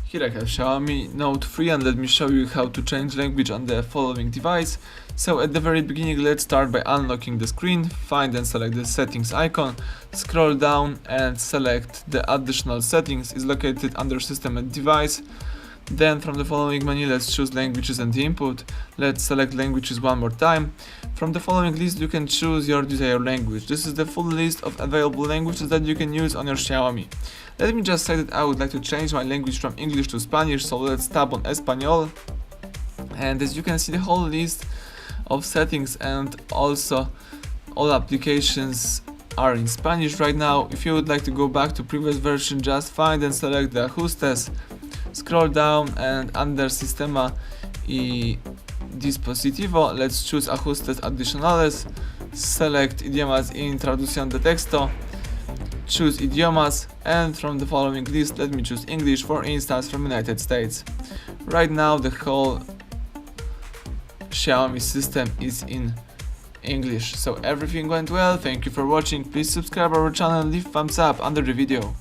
Here I have Xiaomi Note 3 and let me show you how to change language on the following device. So at the very beginning, let's start by unlocking the screen, find and select the settings icon, scroll down and select the additional settings. Is located under system and device. Then from the following menu, let's choose languages and input. Let's select languages one more time. From the following list, you can choose your desired language. This is the full list of available languages that you can use on your Xiaomi. Let me just say that I would like to change my language from English to Spanish, so let's tap on Español. And as you can see, the whole list of settings and also all applications are in Spanish right now. If you would like to go back to previous version, just find and select the ajustes. Scroll down and under Sistema y Dispositivo, let's choose Ajustes Adicionales, select Idiomas y Traducción de Texto, choose Idiomas, and from the following list, let me choose English, for instance, from United States. Right now, the whole Xiaomi system is in English, so everything went well. Thank you for watching. Please subscribe our channel and leave thumbs up under the video.